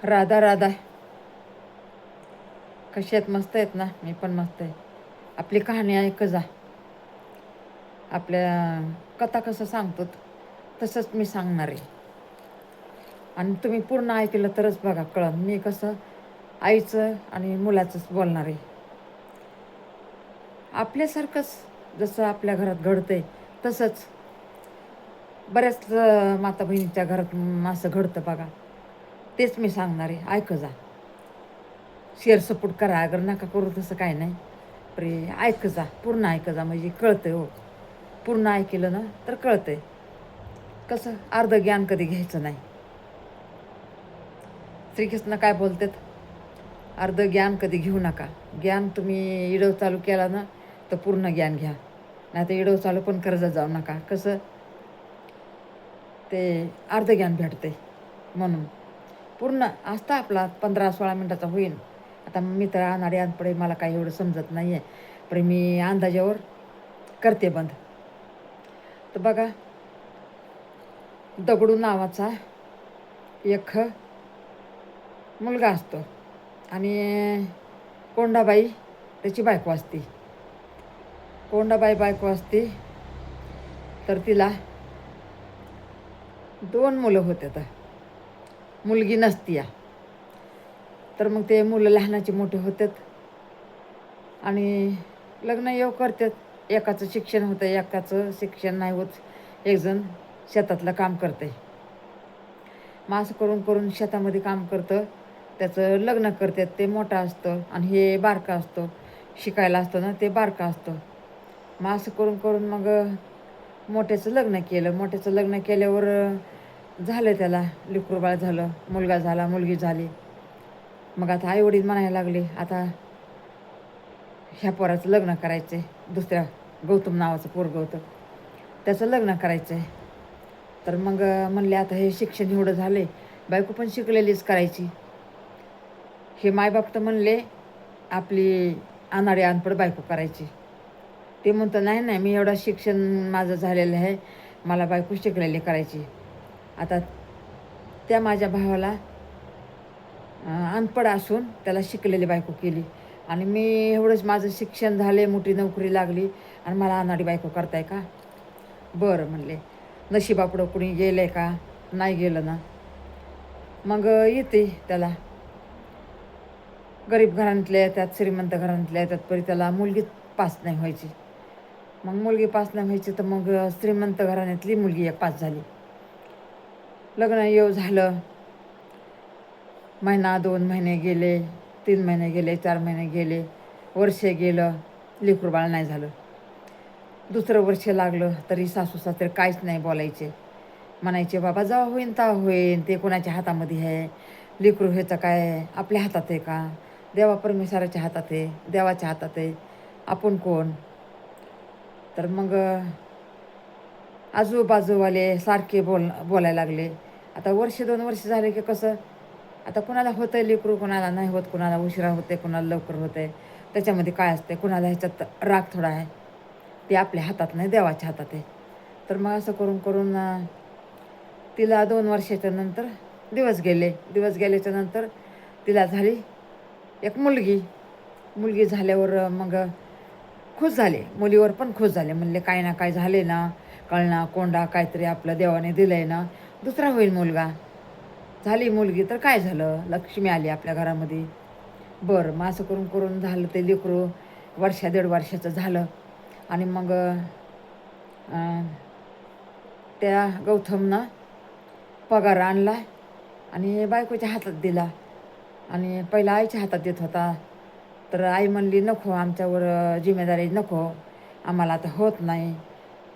राधा राधा. कशी आहेत? मस्त आहेत ना? मी पण मस्त आहे. आपली कहाणी ऐक जा. आपल्या कथा कसं सांगतो तसंच मी सांगणार आहे. आणि तुम्ही पूर्ण ऐकलं तरच बघा कळन मी कसं आईचं आणि मुलाचंच बोलणार आहे. आपल्यासारखंच जसं आपल्या घरात घडतंय तसंच बऱ्याच माता बहिणीच्या घरात असं घडतं बघा. तेच मी सांगणार आहे. ऐक जा. शेअर सपोर्ट करा, अगर नका करू तसं काय नाही. पण ऐक जा, पूर्ण ऐक जा म्हणजे कळतंय. हो, पूर्ण ऐकलं ना तर कळतंय. कसं अर्ध ज्ञान कधी घ्यायचं नाही. श्रीकृष्ण काय बोलतात? अर्ध ज्ञान कधी घेऊ नका. ज्ञान तुम्ही इडव चालू केला ना तर पूर्ण ज्ञान घ्या, नाही तर इडव चालू पण करत जाऊ नका. कसं ते अर्ध ज्ञान भेटते म्हणून पूर्ण असता आपला 15-16 मिनटाचा होईल. आता मी तर अनाडी अनपडे, मला काही एवढं समजत नाही आहे, पण मी अंदाजावर करते बंद. तर बघा, दगडू नावाचा एक मुलगा असतो आणि कोंडाबाई त्याची बायको असते. कोंडाबाई बायको असते तर तिला 2 मुलं होते. तर मुलगी नसती या. तर मग ते मुलं लहानाचे मोठे होतात आणि लग्न येऊ करतात. एकाचं शिक्षण होतं, एकाचं शिक्षण नाही होत. एकजण शेतातलं काम करते. मग असं करून करून शेतामध्ये काम करतं, त्याचं लग्न करतात. ते मोठं असतं आणि हे बारका असतो. शिकायला असतं ना ते बारका असतं. मग असं करून करून मग मोठ्याचं लग्न केलं. मोठ्याचं लग्न केल्यावर झालं त्याला लेकरू बाळ झालं, मुलगा झाला, मुलगी झाली. मग आता आईवडील म्हणायला लागले, आता ह्या पोराचं लग्न करायचं आहे. दुसऱ्या गौतम नावाचं पोरगं होतं, त्याचं लग्न करायचं आहे. तर मग म्हणले आता हे शिक्षण एवढं झालं आहे, बायको पण शिकलेलीच करायची. हे मायबाप तर म्हणले आपली अनाडी अनपड बायको करायची. ते म्हणतं नाही नाही, मी एवढं शिक्षण माझं झालेलं आहे, मला बायको शिकलेली करायची. आता त्या माझ्या भावाला अनपड असून त्याला शिकलेली बायको केली आणि मी एवढंच माझं शिक्षण झाले, मोठी नोकरी लागली आणि मला अनाडी बायको करताय का? बरं म्हणले, नशिबापुढं कुणी गेलं आहे का? नाही गेलं ना मग येते त्याला. गरीब घरातल्या येतात, श्रीमंत घरातल्या येतात, परी त्याला मुलगी पास नाही व्हायची. मग मुलगी पास नाही व्हायची तर मग श्रीमंत घराण्यातली मुलगी एक पास झाली. लग्न येऊ झालं. महिना 2 महिने गेले, 3 महिने गेले, 4 महिने गेले, वर्ष गेलं, लेकरू बाळ नाही झालं. दुसरं वर्ष लागलं तरी सासू सासरे काहीच नाही बोलायचे. म्हणायचे बाबा जेव्हा होईन तेव्हा होईन, ते कोणाच्या हातामध्ये आहे? लेकरू ह्याचं काय आपल्या हातात आहे का? देवा परमेश्वराच्या हातात आहे, देवाच्या हातात आहे. आपण कोण? तर मग आजूबाजूवाले सारखे बोलायला लागले. आता 1-2 वर्ष झाले की कसं आता कुणाला होतं आहे लेकरू, कुणाला नाही होत, कुणाला उशिरा होते, कुणाला लवकर होते. त्याच्यामध्ये काय असते? कुणाला ह्याच्यात राग थोडा आहे, ते आपल्या हातात नाही, देवाच्या हातात आहे. तर मग असं करून करून तिला 2 वर्षाच्या नंतर दिवस गेले. दिवस गेल्याच्या नंतर तिला झाली एक मुलगी. मुलगी झाल्यावर मग खुश झाले, मुलीवर पण खुश झाले. म्हणले काय ना काय झाले ना, कळना कोंडा काहीतरी आपलं देवाने दिलं आहे ना, दुसरा होईल मुलगा. झाली मुलगी तर काय झालं, लक्ष्मी आली आपल्या घरामध्ये. बरं, मग असं करून करून झालं ते लेकरू 1-1.5 वर्षाचं झालं. आणि मग त्या गौतमनं पगार आणला आणि बायकोच्या हातात दिला. आणि पहिला आईच्या हातात देत होता. तर आई म्हणली नको, आमच्यावर जिम्मेदारी नको, आम्हाला आता होत नाही.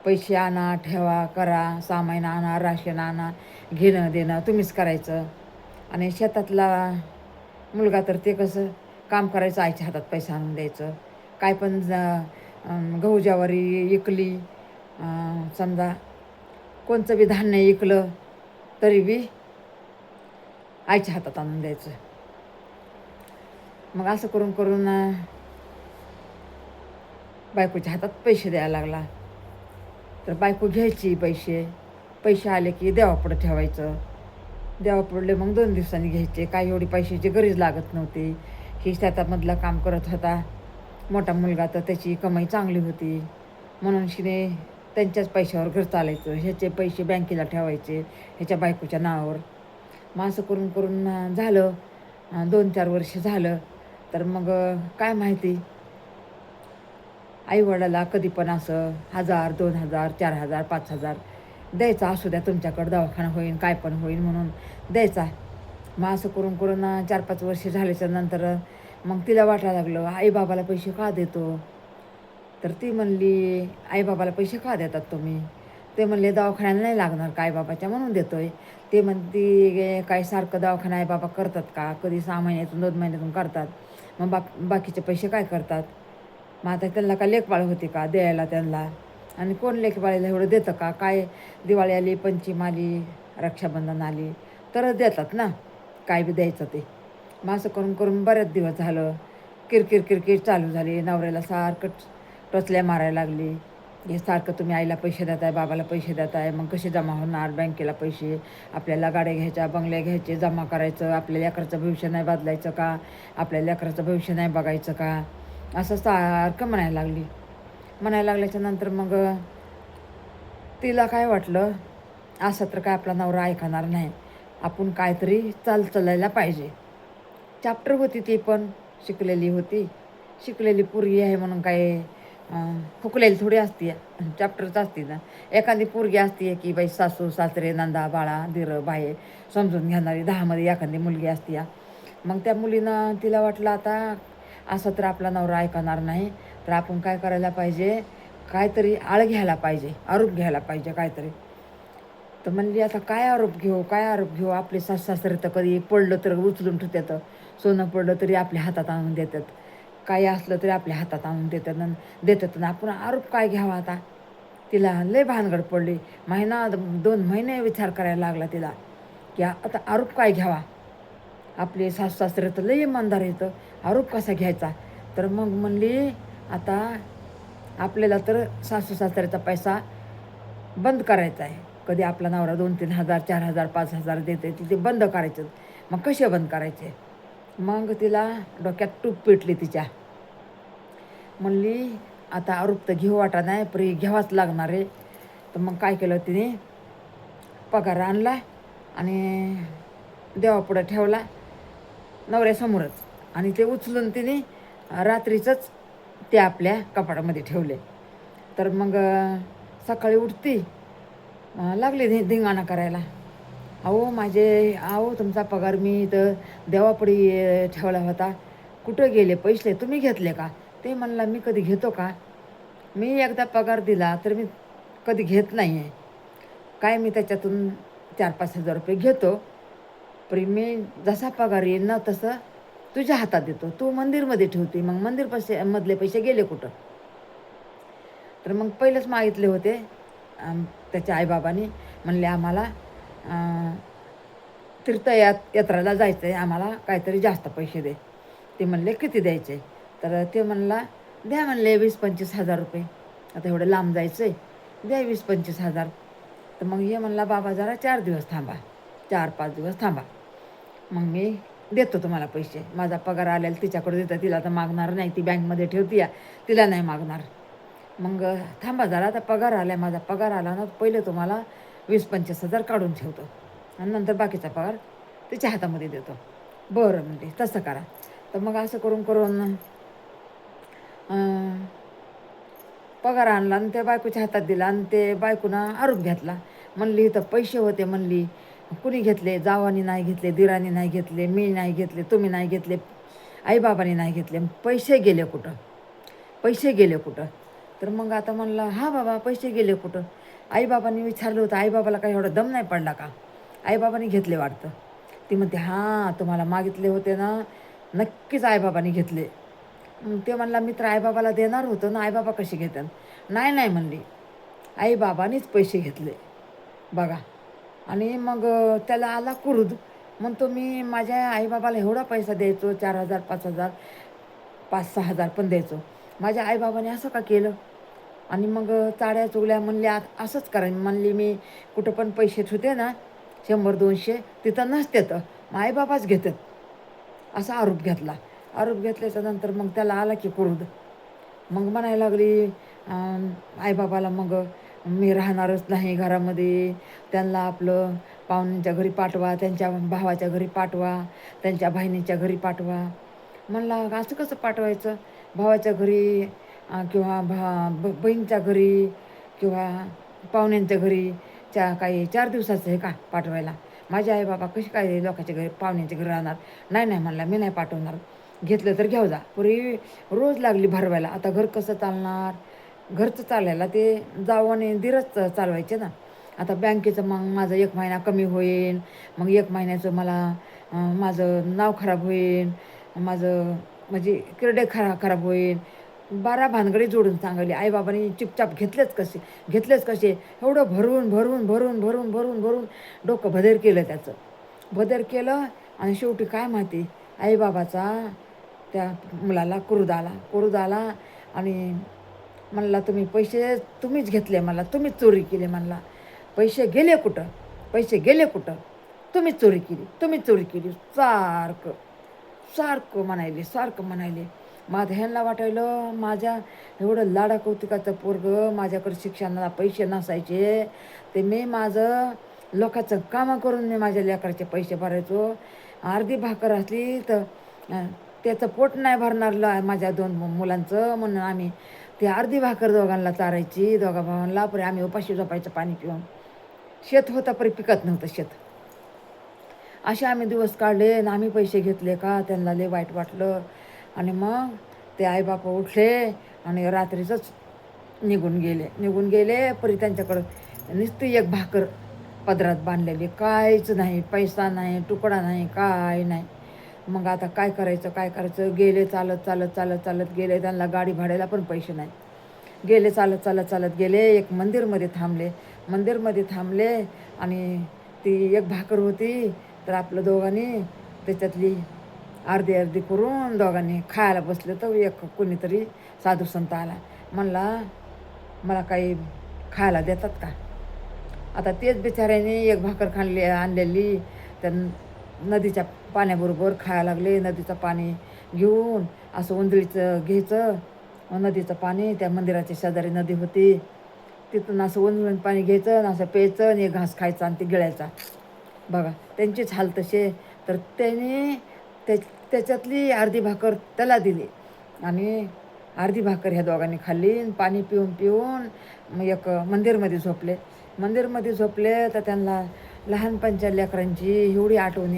पैसे आणा, ठेवा, करा, सामान आणा, राशन आणा, घेणं देणं तुम्हीच करायचं. आणि शेतातला मुलगा तर ते कसं काम करायचं, आईच्या हातात पैसा आणून द्यायचं. काय पण गहू ज्वारी इकली, समजा कोणचं बी धान्य इकलं तरी बी आईच्या हातात आणून द्यायचं. मग असं करून करून बायकोच्या हातात पैसे द्यायला लागला. तर बायको घ्यायची पैसे. पैसे आले की देवापुढं ठेवायचं. देवा पडले मग 2 दिवसांनी घ्यायचे. काही एवढी पैशाची गरज लागत नव्हती. ही शेतामधला काम करत होता मोठा मुलगा, तर त्याची कमाई चांगली होती. म्हणून शिने त्यांच्याच पैशावर घर चालायचं. ह्याचे पैसे बँकेला ठेवायचे ह्याच्या बायकोच्या नावावर. मग असं करून करून झालं 2-4 वर्ष झालं. तर मग काय माहिती आईवडिलाला कधी पण असं 1000, 2000, 4000, 5000 द्यायचा. असू द्या तुमच्याकडं दवाखाना होईन काय पण होईन म्हणून द्यायचा. मग असं करून करून 4-5 वर्ष झाल्याच्या नंतर मग तिला वाटायला लागलं आईबाबाला पैसे का देतो. तर ती म्हणली आईबाबाला पैसे का देतात तुम्ही. ते म्हणले दवाखान्याला नाही लागणार का आईबाबाच्या म्हणून देतोय. ते म्हणते काय सारखं दवाखाना आईबाबा करतात का, कधी 6 महिन्यातून 2 महिन्यातून करतात. मग बाकीचे पैसे काय करतात. मग आता त्यांना का लेकबाळ होते का द्यायला त्यांना. आणि कोण लेकबाळीला एवढं देतं का. काय दिवाळी आली, पंचमी आली, रक्षाबंधन आली तरच देतात ना काय बी द्यायचं ते. मग असं करून करून बरेच दिवस झालं किरकिर किरकिर चालू झाली. नवऱ्याला सारखं टचल्या मारायला लागली. हे सारखं तुम्ही आईला पैसे देताय, बाबाला पैसे देताय, मग कसे जमा होणार बँकेला पैसे. आपल्याला गाड्या घ्यायच्या, बंगल्या घ्यायचे, जमा करायचं. आपल्या लेकराचं भविष्य नाही बदलायचं का, आपल्या लेकराचं भविष्य नाही बघायचं का, असं सारखं म्हणायला लागल्याच्या नंतर मग तिला काय वाटलं असं तर काय आपला नवरा ऐकणार नाही, आपण काहीतरी चालायला पाहिजे. चॅप्टर होती ती पण शिकलेली होती. शिकलेली पोरगी आहे म्हणून काय फुकलेली थोडी असते. चॅप्टरच असते ना. एखादी पोरगी असते की बाई सासू सासरे नंदा बाळा दीर बाहे समजून घेणारी 10मध्ये एखादी मुलगी असते. मग त्या मुलीनं तिला वाटलं आता असं तर आपला नवरा ऐकणार नाही, तर आपण काय करायला पाहिजे, काहीतरी आळ घ्यायला पाहिजे, आरोप घ्यायला पाहिजे काहीतरी. तर म्हणली आता काय आरोप घेऊ, काय आरोप घेऊ. आपले सासरे तर कधी पडलं तर उचलून ठेवतात. सोनं पडलं तरी आपल्या हातात आणून देतात. काही असलं तरी आपल्या हातात आणून देतात ना. आपण आरोप काय घ्यावा आता. तिला लय भानगड पडली. 2 महिने विचार करायला लागला तिला की आता आरोप काय घ्यावा. आपले सासरे तर लय इमानदार येतं, आरोप कसा घ्यायचा. तर मग म्हणली आता आपल्याला तर सासू सासऱ्याचा पैसा बंद करायचा आहे. कधी आपला नवरा 2-3 हजार 4,000 5,000 देते ते बंद करायचं. मग कसे बंद करायचे. मग तिला डोक्यात टूप पेटली तिच्या. म्हणली आता आरोप तर घेऊ वाटा नाही पण घ्यावाच लागणार आहे. तर मग काय केलं तिने, पगार आणला आणि देवापुढं ठेवला नवऱ्यासमोरच. आणि ते उचलून तिने रात्रीचंच ते आपल्या कपाटामध्ये ठेवले. तर मग सकाळी उठती लागली धिंगाणा करायला. अहो तुमचा पगार मी इथं देवापुढे ठेवला होता, कुठं गेले पैसे, तुम्ही घेतले का. ते म्हणला मी कधी घेतो का, मी एकदा पगार दिला तर मी कधी घेत नाही आहे. काय मी त्याच्यातून 4-5 हजार रुपये घेतो, पण मी जसा पगार येईल ना तसं तुझ्या हातात देतो, तू मंदिरमध्ये ठेवते. मग मधले पैसे गेले कुठं. तर मग पहिलेच मागितले होते त्याच्या आईबाबांनी. म्हणले आम्हाला तीर्थयात्रेला जायचं आहे, आम्हाला काहीतरी जास्त पैसे दे. ते म्हणले किती द्यायचे. तर ते म्हणला द्या म्हणले 20-25 हजार रुपये. आता एवढं लांब जायचं आहे, द्या 20-25 हजार. तर मग हे म्हणला बाबा जरा 4 दिवस थांबा, 4-5 दिवस थांबा, मग मी देतो तुम्हाला पैसे. माझा पगार आलेला तिच्याकडे देतं, तिला तर मागणार नाही, ती बँकमध्ये ठेवती तिला नाही मागणार. मग थांबा जरा, आता पगार आला आहे, माझा पगार आला ना पहिले तुम्हाला 20-25 हजार काढून ठेवतो आणि नंतर बाकीचा पगार तिच्या हातामध्ये देतो. बरं म्हणते तसं करा. तर मग असं करून करून पगार आणला आणि त्या बायकोच्या हातात दिला आणि ते बायकोनं आरोप घेतला. म्हणली इथं पैसे होते, म्हणली कुणी घेतले, जावानी नाही घेतले, दिरानी नाही घेतले, मी नाही घेतले, तुम्ही नाही घेतले, आईबाबांनी नाही घेतले, पैसे गेले कुठं, पैसे गेले कुठं. तर मग आता म्हणला हा बाबा पैसे गेले कुठं. आईबाबांनी विचारलं होतं, आईबाबाला काही एवढा दम नाही पडला का, आईबाबांनी घेतले वाटतं. ती म्हणते हां तुम्हाला मागितले होते ना, नक्कीच आईबाबांनी घेतले. ते म्हणला मित्र आईबाबाला देणार होतं ना, आईबाबा कसे घेतात. नाही म्हणली आईबाबांनीच पैसे घेतले बघा. आणि मग त्याला आला क्रोध. म्हणतो मी माझ्या आईबाबाला एवढा पैसा द्यायचो, 4,000 5,000 5-6 हजार पण द्यायचो, माझ्या आईबाबाने असं का केलं. आणि मग चाड्या चुगल्या म्हणल्या असंच करा. म्हणली मी कुठं पण पैसे ठेवते ना 100-200 तिथं नसते तर आईबाबाच घेतात असा आरोप घेतला. आरोप घेतल्याच्या नंतर मग त्याला आला की क्रोध. मग म्हणायला लागली आईबाबाला, मग मी राहणारच नाही घरामध्ये, त्यांना आपलं पाहुण्यांच्या घरी पाठवा, त्यांच्या भावाच्या घरी पाठवा, त्यांच्या बहिणीच्या घरी पाठवा. म्हणला असं कसं पाठवायचं, भावाच्या घरी किंवा बहीणच्या घरी किंवा पाहुण्यांच्या घरी काही 4 दिवसाचं आहे का पाठवायला? माझे आई बाबा कशी काय लोकांच्या घरी पाहुण्यांच्या घरी राहणार? नाही नाही म्हणला, मी नाही पाठवणार, घेतलं तर घेऊ जा. पूर्वी रोज लागली भरवायला, आता घर कसं चालणार? घरचं चालायला ते जावं दिरच चालवायचे ना. आता बँकेचं मग माझं 1 महिना कमी होईल, मग 1 महिन्याचं मला माझं नाव खराब होईल, माझं म्हणजे किरडे खराब होईल. 12 भानगडी जोडून सांगली. आईबाबांनी चुपचाप घेतलेच कसे एवढं भरून भरून भरून भरून भरून भरून डोकं भदेर केलं त्याचं. भदेर केलं आणि शेवटी काय माहिती आईबाबाचा त्या मुलाला क्रोध आला आणि म्हणला, तुम्ही पैसे तुम्हीच घेतले, मला तुम्हीच चोरी केली. म्हणला, पैसे गेले कुठं? तुम्हीच चोरी केली. सारखं म्हणायले. माझं ह्यांना वाटायलं माझ्या एवढं लाडा कौतुकाचं पोरगं, माझ्याकडे शिक्षणाला पैसे नसायचे, ते मी माझं लोकांचं कामं करून मी माझ्या लेकराचे पैसे भरायचो. अर्धी भाकर असली तर त्याचं पोट नाही भरणार माझ्या 2 मुलांचं, म्हणून आम्ही ती अर्धी भाकर दोघांना चारायची, दोघा भावांना. परी आम्ही उपाशी झोपायचं पाणी पिऊन. शेत होता परी पिकत नव्हतं शेत. असे आम्ही दिवस काढले आणि आम्ही पैसे घेतले का? त्यांना लय वाईट वाटलं. आणि मग ते आईबापा उठले आणि रात्रीचंच निघून गेले. परी त्यांच्याकडं नुसती 1 भाकर पदरात बांधलेली, काहीच नाही, पैसा नाही, तुकडा नाही, काय नाही. मग आता काय करायचं? गेले चालत गेले. त्यांना गाडी भाड्याला पण पैसे नाही. गेले चालत गेले. एक मंदिरमध्ये थांबले आणि ती 1 भाकर होती, तर आपलं दोघांनी त्याच्यातली अर्धी करून दोघांनी खायला बसले. तर कोणीतरी साधू संत आला. म्हणला, मला काही खायला देतात का? आता तेच बिचाऱ्याने 1 भाकर आणलेली त्या नदीच्या पाण्याबरोबर खायला लागले. नदीचं पाणी घेऊन असं उंजळीचं घ्यायचं, नदीचं पाणी, त्या मंदिराच्या शेजारी नदी होती, तिथून असं उंजळून पाणी घ्यायचं आणि असं प्यायचं आणि 1 घास खायचा आणि ते गिळायचा. बघा त्यांचीच हाल तसे. तर त्याने त्याच्यातली अर्धी भाकर त्याला दिली आणि अर्धी भाकर ह्या दोघांनी खाल्ली. पाणी पिऊन मग एक मंदिरमध्ये झोपले. तर त्यांना लहानपणच्या लेकरांची एवढी आठवण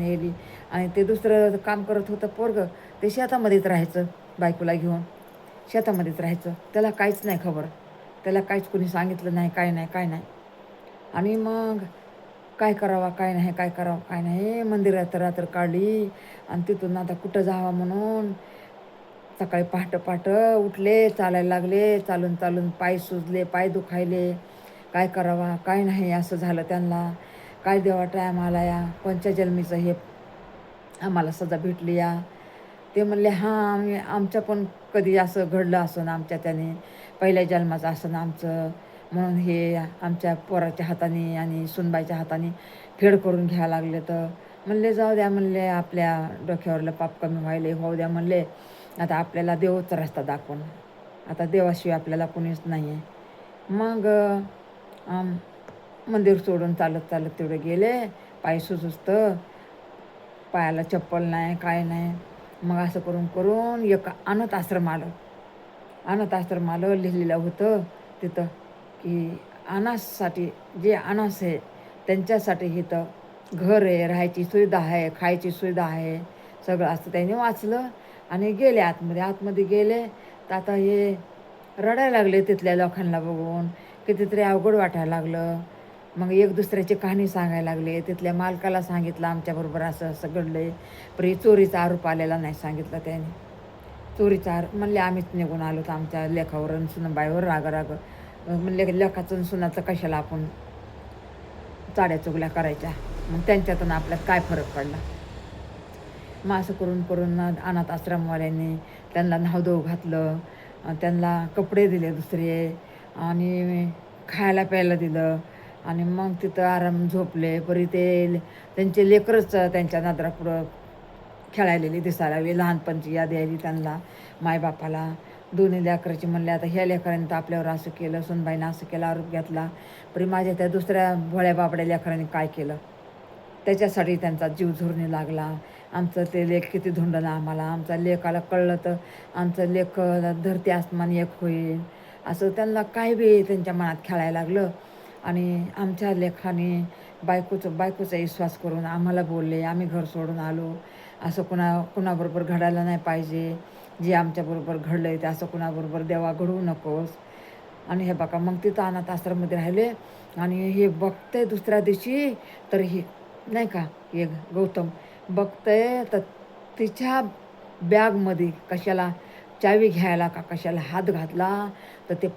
यायली. आणि ते दुसरं काम करत होतं पोरगं, ते शेतामध्येच राहायचं, बायकोला घेऊन शेतामध्येच राहायचं. त्याला काहीच नाही खबर, त्याला काहीच कोणी सांगितलं नाही, काय नाही. आणि मग काय करावं काय नाही मंदिरात रात्र काढली. आणि तिथून आता कुठं जावं म्हणून सकाळी पहाट उठले, चालायला लागले. चालून पाय सुजले, पाय दुखायले. काय करावा काय नाही असं झालं त्यांना. काय देवा टायम आला या, कोणत्या जन्मीचं हे आम्हाला सजा भेटली या. ते म्हणले, हां आमचं पण कधी असं घडलं असं ना, आमच्या त्याने पहिल्या जन्माचं असं ना आमचं, म्हणून हे आमच्या पोराच्या हाताने आणि सुनबाईच्या हाताने फेड करून घ्यायला लागले. तर म्हणले, जाऊ द्या म्हणले, आपल्या डोक्यावरलं पाप कमी होऊ द्या म्हणले. आता आपल्याला देवच रस्ता दाखवून, आता देवाशिवाय आपल्याला कोणीच नाही आहे. मग मंदिर सोडून चालत तेवढे गेले. पाय सुजतं, पायाला चप्पल नाही, काय नाही. मग असं करून एक अनाथ आश्रम आलं. लिहिलेलं होतं तिथं की अनाथसाठी, जे अनाथ आहे त्यांच्यासाठी इथं घर आहे, राहायची सुविधा आहे, खायची सुविधा आहे, सगळं असं त्यांनी वाचलं. आणि गेले आतमध्ये गेले. तर आता हे रडायला लागले तिथल्या लोकांना बघून, कितीतरी अवघड वाटायला लागलं. मग एक दुसऱ्याची कहाणी सांगायला लागले. तिथल्या मालकाला सांगितलं, आमच्याबरोबर असं घडलंय. पण चोरीचा आरोप आलेला नाही सांगितलं त्याने. चोरीचा म्हणले, आम्हीच निघून आलो तर आमच्या लेखावर सुनबाईवर राग म्हणले, लेखाचं सुनाचं कशाला आपण चाड्या चुगल्या करायच्या, मग त्यांच्यातून आपल्यात काय फरक पडला. मग असं करून अनाथ आश्रमवाल्यांनी त्यांना न्हावधव घातलं, त्यांना कपडे दिले दुसरे आणि खायला प्यायला दिलं. आणि मग तिथं आराम झोपले. बरी ते त्यांचे लेकरच त्यांच्या नादरापुढं खेळायलेली दिसायला लागली. लहानपणची याद यायली त्यांना मायबापाला. दोन्ही लेकराची म्हणले आता ह्या लेकरांनी तर आपल्यावर असं केलं, सुनबाईनं असं केलं, आरोप घेतला. परी माझ्या त्या दुसऱ्या भोळ्या बाबड्या लेकरांनी काय केलं, त्याच्यासाठी त्यांचा जीव झुरणी लागला. आमचं ते लेख किती धुंडलं आम्हाला, आमचा लेकाला कळलं तर आमचं लेख धरती आसमान एक होईल, असं त्यांना काय बी त्यांच्या मनात खेळायला लागलं. आणि आमच्या लेखाने बायकोचा विश्वास करून आम्हाला बोलले. आम्ही घर सोडून आलो. असं कुणाबरोबर घडायला नाही पाहिजे. जे आमच्याबरोबर घडलं आहे ते असं कुणाबरोबर देवा घडवू नकोस. आणि हे बघा मग तिथं अनाथ आश्रममध्ये राहिले. आणि हे बघते दुसऱ्या दिवशी तर हे नाही का एक गौतम बघतंय तर तिच्या बॅगमध्ये कशाला चावी घ्यायला का कशाला हात घातला तर ते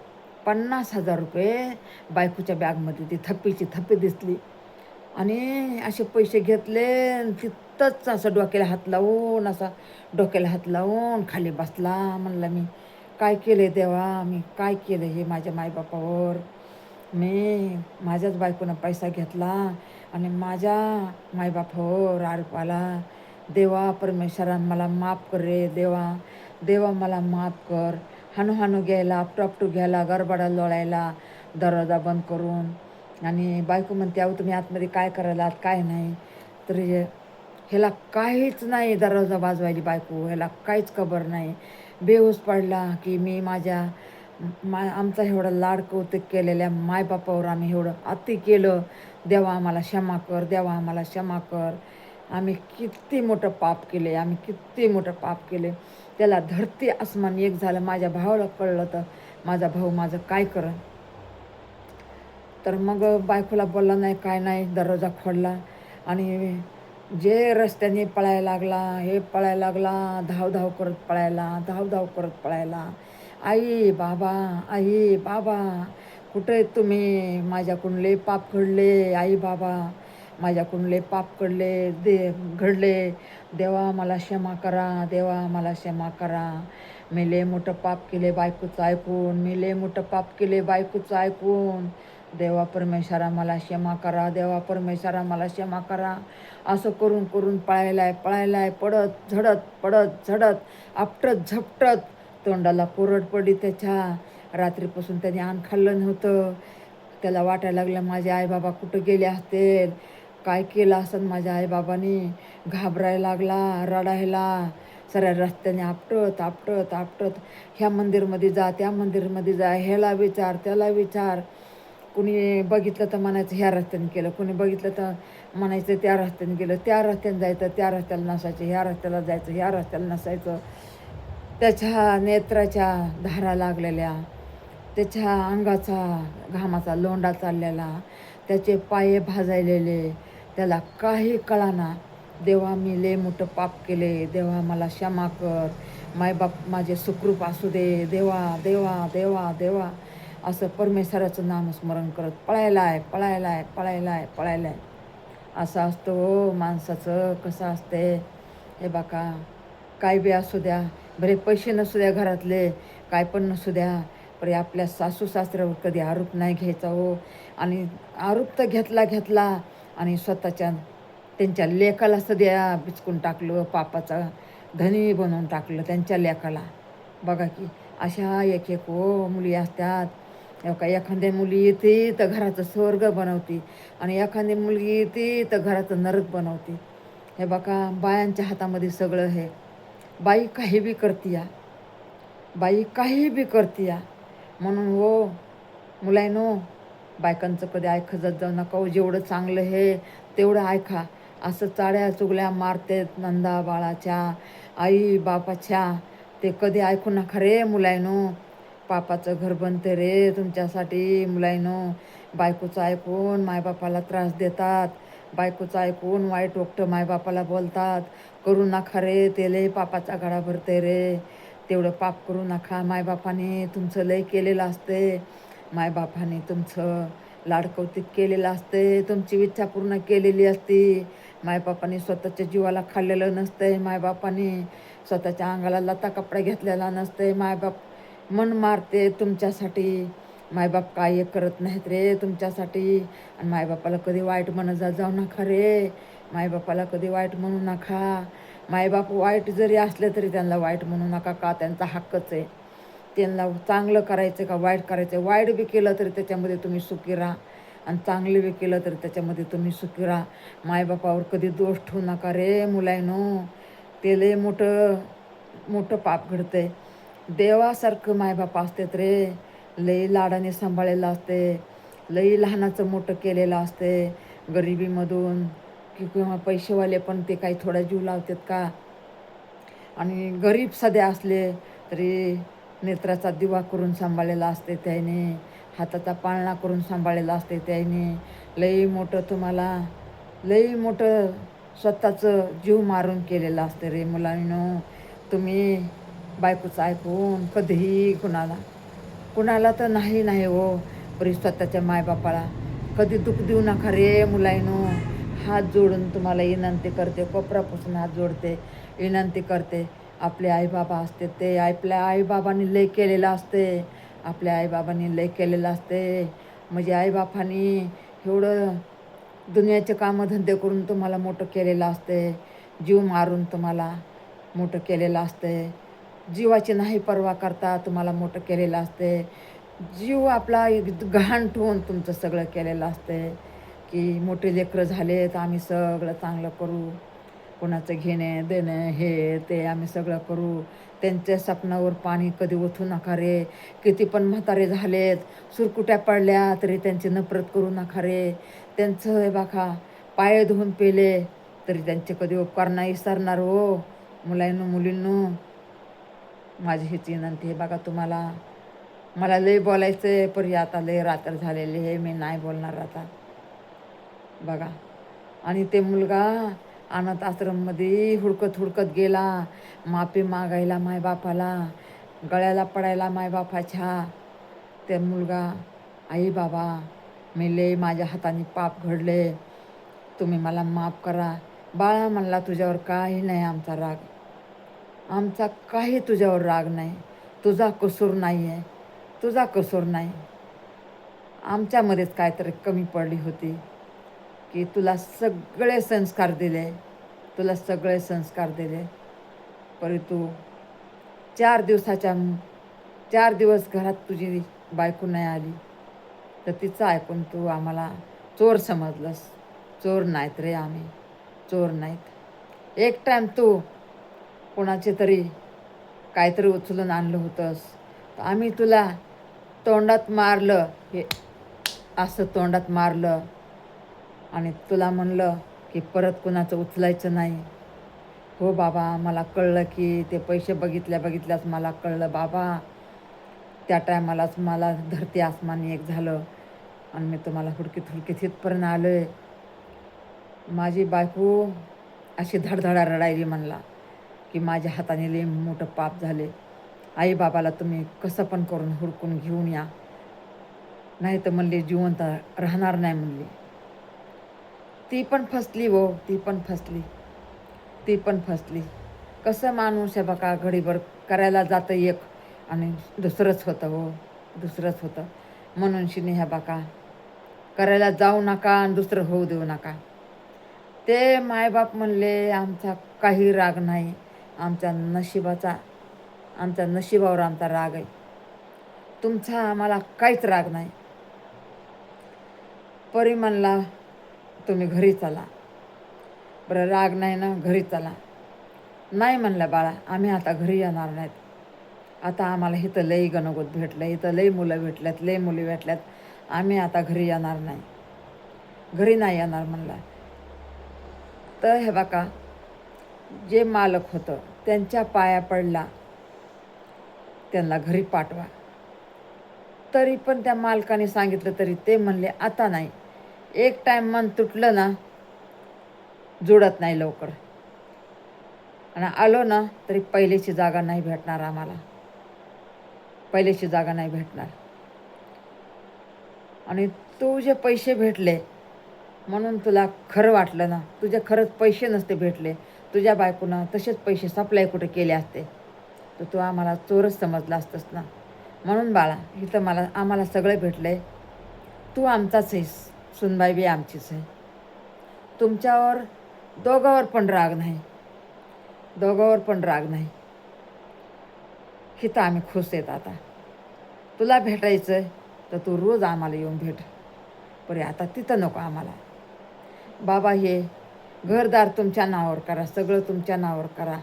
50,000 रुपये बायकोच्या बॅगमध्ये ती थप्पीची थप्पी दिसली. आणि असे पैसे घेतले तिथंच असं डोक्याला हात लावून खाली बसला. म्हणलं मी काय केले देवा, मी काय केलं हे माझ्या मायबापावर. मी माझ्याच बायकोनं पैसा घेतला आणि माझ्या मायबापावर आरोप आला. देवा परमेश्वरा मला माफ कर रे देवा, देवा मला माफ कर. हाणू घ्यायला, आपटू घ्यायला, गरबाडा लोळायला, दरवाजा बंद करून. आणि बायको म्हणते अहो तुम्ही आतमध्ये काय करायलात काय नाही. तर ह्याला काहीच नाही, दरवाजा वाजवायली बायको, ह्याला काहीच खबर नाही. बेहोश पडला की मी आमचा एवढा लाड कौतुक केलेल्या मायबापावर आम्ही एवढं अति केलं. देवा आम्हाला क्षमा कर, देवा आम्हाला क्षमा कर. आम्ही किती मोठं पाप केले. त्याला धरती आसमान एक झालं. माझ्या भावाला कळलं तर माझा भाऊ माझं काय करन. तर मग बायकोला बोलला नाही काय नाही, दरवाजा खोडला. आणि जे रस्त्याने पळायला लागला, धाव करत पळायला. आई बाबा कुठे आहेत तुम्ही, माझ्याकडून लय पाप घडले. आई बाबा माझ्याकडून लय पाप घडले. देवा मला क्षमा करा, देवा मला क्षमा करा. मी लय मोठं पाप केले बायकोचं ऐकून. देवा परमेश्वरा मला क्षमा करा, देवा परमेश्वरा मला क्षमा करा. असं करून पळायलाय पडत झडत आपटत झपटत. तोंडाला कोरड पडली त्याच्या. रात्रीपासून त्याने अन्न खाल्लं नव्हतं. त्याला वाटायला लागलं माझे आईबाबा कुठं गेले असतील, काय केलं असेल माझ्या आईबाबांनी. घाबरायला लागला, रडायला. सगळ्या रस्त्याने आपटत ह्या मंदिरमध्ये जा, त्या मंदिरमध्ये जा, ह्याला विचार त्याला विचार. कुणी बघितलं तर म्हणायचं ह्या रस्त्याने केलं, कुणी बघितलं तर म्हणायचं त्या रस्त्याने गेलं. त्या रस्त्याने जायचं, त्या रस्त्याला नसायचं, ह्या रस्त्याला जायचं, ह्या रस्त्याला नसायचं. त्याच्या नेत्राच्या धारा लागलेल्या, त्याच्या अंगाचा घामाचा लोंढा चाललेला, त्याचे पाये भाजायलेले. त्याला काही कळाना. देवा मी लय मोठं पाप केले, देवा मला क्षमा कर. मायबाप माझे सुखरूप असू दे, देवा देवा देवा देवा. असं परमेश्वराचं नामस्मरण करत पळायलाय. असं असतं हो माणसाचं, कसं असते हे बघा. काय बी असू द्या, बरे पैसे नसू द्या घरातले, काय पण नसू द्या, पण आपल्या सासू सासऱ्यावर कधी आरोप नाही घ्यायचा हो. आणि आरोप तर घेतला आणि त्यांच्या लेकाला सध्या बिचकून टाकलं, पापाचा धनी बनवून टाकलं त्यांच्या लेकाला. बघा की अशा एक हो मुली असतात. एखाद्या मुली येते तर घराचं स्वर्ग बनवते आणि एखादी मुलगी येते तर घराचं नरक बनवते. हे बघा बायांच्या हातामध्ये सगळं आहे. बाई काही बी करतीया. म्हणून हो मुलांनो, बायकांचं कधी ऐकत जाऊ नका हो. जेवढं चांगलं हे तेवढं ऐका. असं चाड्या चुगल्या मारते नंदा बाळाच्या, आई बापाच्या, ते कधी ऐकू नका रे मुलांनो. पापाचं घर बनते रे तुमच्यासाठी मुलांनो. बायकोचं ऐकून मायबापाला त्रास देतात, बायकोचं ऐकून वाईट वक्तं मायबापाला बोलतात. करू नका रे, ते लय पापाचा गळा भरते रे. तेवढं पाप करू नका. मायबापाने तुमचं लय केलेलं असते, मायबापाने तुमचं लाडकौतिक केलेलं असते, तुमची इच्छा पूर्ण केलेली असते. मायबापाने स्वतःच्या जीवाला खाल्लेलं नसतंय, मायबापाने स्वतःच्या अंगाला लता कपडा घेतलेला नसतंय. मायबाप मन मारते तुमच्यासाठी, मायबाप काय एक करत नाहीत रे तुमच्यासाठी. आणि मायबापाला कधी वाईट म्हणत जाऊ नका रे. मायबापाला कधी वाईट म्हणू नका. मायबाप वाईट जरी असले तरी त्यांना वाईट म्हणू नका, का त्यांचा हक्कच आहे. त्यांना चांगलं करायचं का वाईट करायचं. वाईट बी केलं तरी त्याच्यामध्ये तुम्ही सुखी राहा, आणि चांगलं बी केलं तरी त्याच्यामध्ये तुम्ही सुखी राहा. मायबापावर कधी दोष ठेवू नका रे मुलांनो. ते लय मोठं मोठं पाप घडतंय. देवासारखं मायबाप असतात रे. लई लाडाने सांभाळलेलं असते, लई लहानाचं मोठं केलेलं असते. गरिबीमधून किंवा पैसेवाले पण ते काही थोडा जीव लावतात का. आणि गरीब सध्या असले तरी नेत्राचा दिवा करून सांभाळलेला असते त्याने, हाताचा पाळणा करून सांभाळलेला असते त्याने. लई मोठं तुम्हाला लई मोठं स्वतःचं जीव मारून केलेलं असते रे मुलांनो. तुम्ही बायकोचं ऐकून कधीही कुणाला तर नाही हो, परी स्वतःच्या मायबापाला कधी दुःख देऊ नका रे मुलांनो. हात जोडून तुम्हाला विनंती करते, कोपरापासून हात जोडते, विनंती करते. आपले आईबाबा असते ते आपल्या आईबाबांनी लय केलेलं असते. आपल्या आईबाबांनी लय केलेलं असते. म्हणजे आईबापांनी एवढं दुनियाचे कामधंदे करून तुम्हाला मोठं केलेलं असते. जीव मारून तुम्हाला मोठं केलेलं असते. जीवाची नाही पर्वा करता तुम्हाला मोठं केलेलं असते. जीव आपला गहाण ठेवून तुमचं सगळं केलेलं असते. की मोठे लेकरं झाले तर आम्ही सगळं चांगलं करू, कोणाचं घेणे देणे हे ते आम्ही सगळं करू. त्यांच्या स्वप्नावर पाणी कधी ओतू नका रे. किती पण म्हातारे झालेत, सुरकुट्या पडल्या तरी त्यांची नफरत करू नका रे. त्यांचं हे बघा पाय धुवून पेले तरी त्यांचे कधी उपकार नाही विसरणार हो मुलांनो मुलींनो. माझी हीच विनंती आहे बघा तुम्हाला. मला लय बोलायचं आहे पण आता लय रात्र झालेली आहे, मी नाही बोलणार आता बघा. आणि ते मुलगा अनाथ आश्रममध्ये हुडकत गेला माफी मागायला मायबापाला, गळ्याला पडायला मायबापाच्या. ते मुलगा, आई बाबा मी लय माझ्या हाताने पाप घडले, तुम्ही मला माफ करा. बाळा म्हणला तुझ्यावर काही नाही आमचा राग, आमचा काही तुझ्यावर राग नाही. तुझा कसूर नाही आहे, तुझा कसूर नाही. आमच्यामध्येच काहीतरी कमी पडली होती की तुला सगळे संस्कार दिले, तुला सगळे संस्कार दिले. परंतु 4 दिवस घरात तुझी बायको नाही आली तर तिचं ऐकून तू आम्हाला चोर समजलंस. चोर नाहीत रे आम्ही, चोर नाहीत. एक टाईम तू कोणाचे तरी काहीतरी उचलून आणलं होतंस तर आम्ही तुला तोंडात मारलं, हे असं तोंडात मारलं आणि तुला म्हणलं की परत कुणाचं उचलायचं नाही. हो बाबा मला कळलं की ते पैसे बघितल्याच मला कळलं बाबा. त्या टायमालाच मला धरती आसमान एक झालं आणि मी तुम्हाला हुडकीत इथपर्यंत आलो आहे. माझी बायको अशी धडधडा रडायली म्हणला की माझ्या हाताने लय मोठं पाप झाले. आई बाबाला तुम्ही कसं पण करून हुडकून घेऊन या, नाही तर म्हणले जिवंत राहणार नाही म्हणली. ती पण फसली हो, ती पण फसली. कसं माणूस आहे बघा घडीभर करायला जातं एक आणि दुसरंच होतं हो, दुसरंच होतं. म्हणून शिने ह्या बघा करायला जाऊ नका आणि दुसरं होऊ देऊ नका. ते मायबाप म्हणले आमचा काही राग नाही, आमच्या नशिबावर आमचा राग आहे, तुमचा आम्हाला काहीच राग नाही. परी म्हणला तुम्ही घरी चला. बरं राग नाही ना, घरी चला. नाही म्हणलं बाळा आम्ही आता घरी येणार नाहीत. आता आम्हाला इथं लई गणगोत भेटलं, इथं लई मुलं भेटल्यात, लई मुली भेटल्यात, आम्ही आता घरी येणार नाही, घरी नाही येणार म्हणला. तर हे बघा जे मालक होतं त्यांच्या पाया पडला, त्यांना घरी पाठवा. तरी पण त्या मालकाने सांगितलं तरी ते म्हणले आता नाही. एक टाईम मन तुटलं ना जुळत नाही लवकर, आणि आलो ना तरी पहिलेची जागा नाही भेटणार आम्हाला, पहिलेची जागा नाही भेटणार. आणि तू जे पैसे भेटले म्हणून तुला खरं वाटलं ना, तुझे खरंच पैसे नसते भेटले, तुझ्या बायकोनं तसेच पैसे सप्लाय कुठे केले असते तर तू आम्हाला चोरच समजला असतंस ना. म्हणून बाळा इथं आम्हाला सगळं भेटलं आहे. तू आमचाच आहेस, सुनबाई बी आमचीच आहे. तुमच्यावर दोघावर पण राग नाही, दोघावर पण राग नाही. इथं आम्ही खुश आहेत. आता तुला भेटायचं आहे तर तू रोज आम्हाला येऊन भेट. बरे आता तिथं नको आम्हाला. बाबा हे घरदार तुमच्या नावावर करा, सगळं तुमच्या नावावर करा.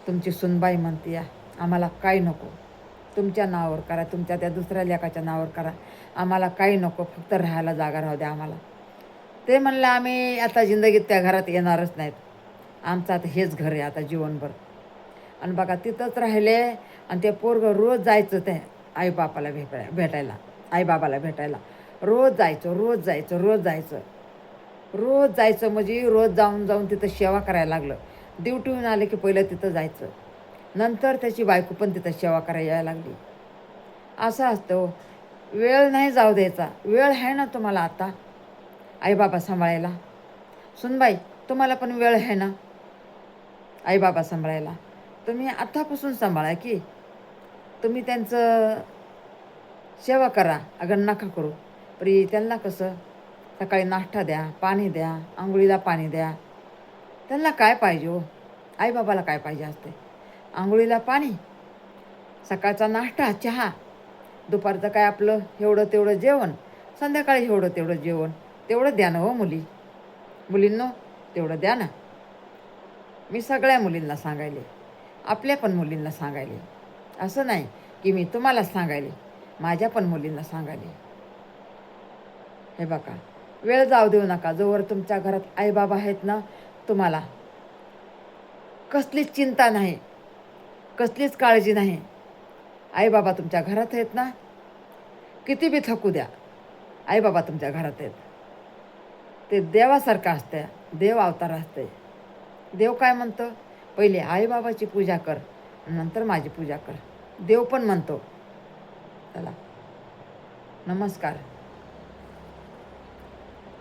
तुमची सुनबाई म्हणते या आम्हाला काही नको, तुमच्या नावावर करा, तुमच्या त्या दुसऱ्या लेकाच्या नावावर करा, आम्हाला काही नको, फक्त राहायला जागा राहू द्या आम्हाला. ते म्हणलं आम्ही आता जिंदगीत त्या घरात येणारच नाहीत. आमचं आता हेच घर आहे आता जीवनभर. आणि बघा तिथंच राहिले. आणि ते पोरगं रोज जायचं ते आईबापाला भेटायला, आईबाबाला भेटायला रोज जायचं, रोज जायचं, रोज जायचं, रोज जायचं. म्हणजे रोज जाऊन जाऊन तिथं सेवा करायला लागलं. ड्युटीहून आले की पहिलं तिथं जायचं, नंतर त्याची बायको पण तिथं सेवा करायला यायला लागली. असं असतं. वेळ नाही जाऊ द्यायचा. वेळ आहे ना तुम्हाला आता आईबाबा सांभाळायला. सुनबाई तुम्हाला पण वेळ आहे ना आईबाबा सांभाळायला. तुम्ही आतापासून सांभाळा की. तुम्ही त्यांचं सेवा करा, अगर नका करू. परी त्यांना कसं सकाळी नाश्ता द्या, पाणी द्या, आंघोळीला पाणी द्या. त्यांना काय पाहिजे हो, आईबाबाला काय पाहिजे असते? आंघोळीला पाणी, सकाळचा नाश्ता, चहा, दुपारचं काय आपलं एवढं तेवढं जेवण, संध्याकाळी एवढं तेवढं जेवण. तेवढं द्या ना हो मुलींनो, तेवढं द्या ना. मी सगळ्या मुलींना सांगायले, आपल्या पण मुलींना सांगायले. असं नाही की मी तुम्हालाच सांगायले, माझ्या पण मुलींना सांगायले. हे बघा वेळ जाऊ देऊ नका. जोवर तुमच्या घरात आईबाबा आहेत ना, तुम्हाला कसलीच चिंता नाही, कसलीच काळजी नाही. आईबाबा तुमच्या घरात आहेत ना, किती बी थकू द्या, आईबाबा तुमच्या घरात आहेत. ते देवासारखं असतं, देव अवतार असते. देव काय म्हणतो, पहिले आईबाबाची पूजा कर, नंतर माझी पूजा कर. देव पण म्हणतो. चला नमस्कार.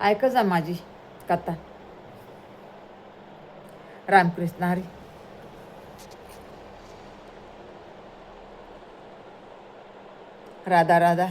ऐका जा माझी कथा. रामकृष्ण हरी. राधा राधा.